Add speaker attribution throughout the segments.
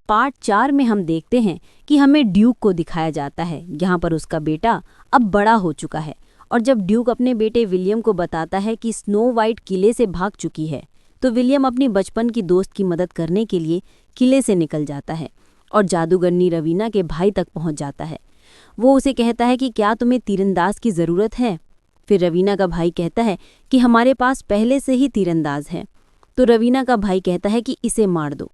Speaker 1: Part 4 में हम देखते हैं कि हमें ड्यूक को दिखाया जाता है। यहाँ पर उसका बेटा अब बड़ा हो चुका है और जब ड्यूक अपने बेटे विलियम को बताता है कि स्नो वाइट किले से भाग चुकी है तो विलियम अपनी बचपन की दोस्त की मदद करने के लिए किले से निकल जाता है और जादूगरनी रवीना के भाई तक पहुंच जाता है। वो उसे कहता है कि क्या तुम्हें तीरंदाज की ज़रूरत है। फिर रवीना का भाई कहता है कि हमारे पास पहले से ही तीरंदाज है। तो रवीना का भाई कहता है कि इसे मार दो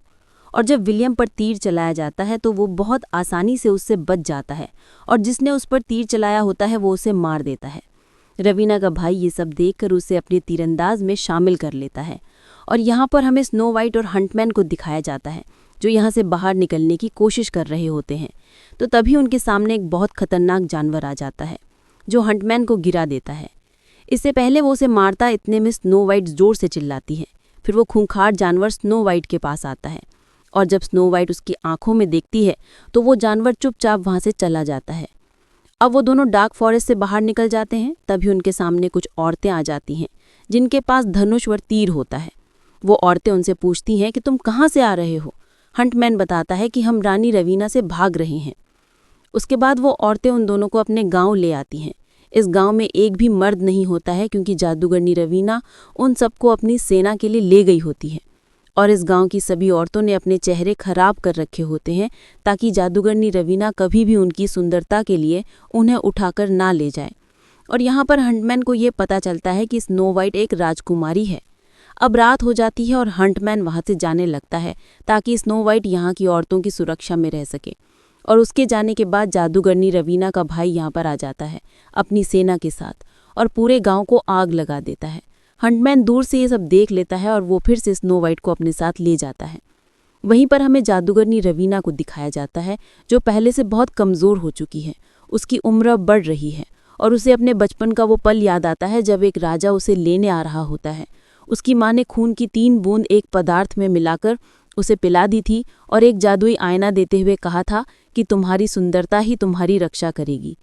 Speaker 1: और जब विलियम पर तीर चलाया जाता है तो वो बहुत आसानी से उससे बच जाता है और जिसने उस पर तीर चलाया होता है वो उसे मार देता है। रवीना का भाई ये सब देखकर उसे अपने तीरंदाज में शामिल कर लेता है और यहाँ पर हमें स्नो वाइट और हंटमैन को दिखाया जाता है जो यहाँ से बाहर निकलने की कोशिश कर रहे होते हैं। तो तभी उनके सामने एक बहुत खतरनाक जानवर आ जाता है जो हंटमैन को गिरा देता है। इससे पहले वो उसे मारता इतने में स्नो वाइट जोर से चिल्लाती है। फिर वो खूंखार जानवर स्नो वाइट के पास आता है और जब स्नो वाइट उसकी आंखों में देखती है तो वो जानवर चुपचाप वहाँ से चला जाता है। अब वो दोनों डार्क फॉरेस्ट से बाहर निकल जाते हैं। तभी उनके सामने कुछ औरतें आ जाती हैं जिनके पास धनुष और तीर होता है। वो औरतें उनसे पूछती हैं कि तुम कहाँ से आ रहे हो। हंटमैन बताता है कि हम रानी रवीना से भाग रहे हैं। उसके बाद वो औरतें उन दोनों को अपने गांव ले आती हैं। इस गांव में एक भी मर्द नहीं होता है क्योंकि जादूगरनी रवीना उन सबको अपनी सेना के लिए ले गई होती है और इस गांव की सभी औरतों ने अपने चेहरे खराब कर रखे होते हैं ताकि जादूगरनी रवीना कभी भी उनकी सुंदरता के लिए उन्हें उठाकर ना ले जाए। और यहाँ पर हंटमैन को ये पता चलता है कि स्नो वाइट एक राजकुमारी है। अब रात हो जाती है और हंटमैन वहाँ से जाने लगता है ताकि स्नो वाइट यहाँ की औरतों की सुरक्षा में रह सके। और उसके जाने के बाद जादूगरनी रवीना का भाई यहाँ पर आ जाता है अपनी सेना के साथ और पूरे गांव को आग लगा देता है। हंटमैन दूर से ये सब देख लेता है और वो फिर से स्नो वाइट को अपने साथ ले जाता है। वहीं पर हमें जादूगरनी रवीना को दिखाया जाता है जो पहले से बहुत कमज़ोर हो चुकी है। उसकी उम्र अब बढ़ रही है और उसे अपने बचपन का वो पल याद आता है जब एक राजा उसे लेने आ रहा होता है। उसकी माँ ने खून की 3 बूंद एक पदार्थ में मिलाकर उसे पिला दी थी और एक जादुई आईना देते हुए कहा था कि तुम्हारी सुंदरता ही तुम्हारी रक्षा करेगी।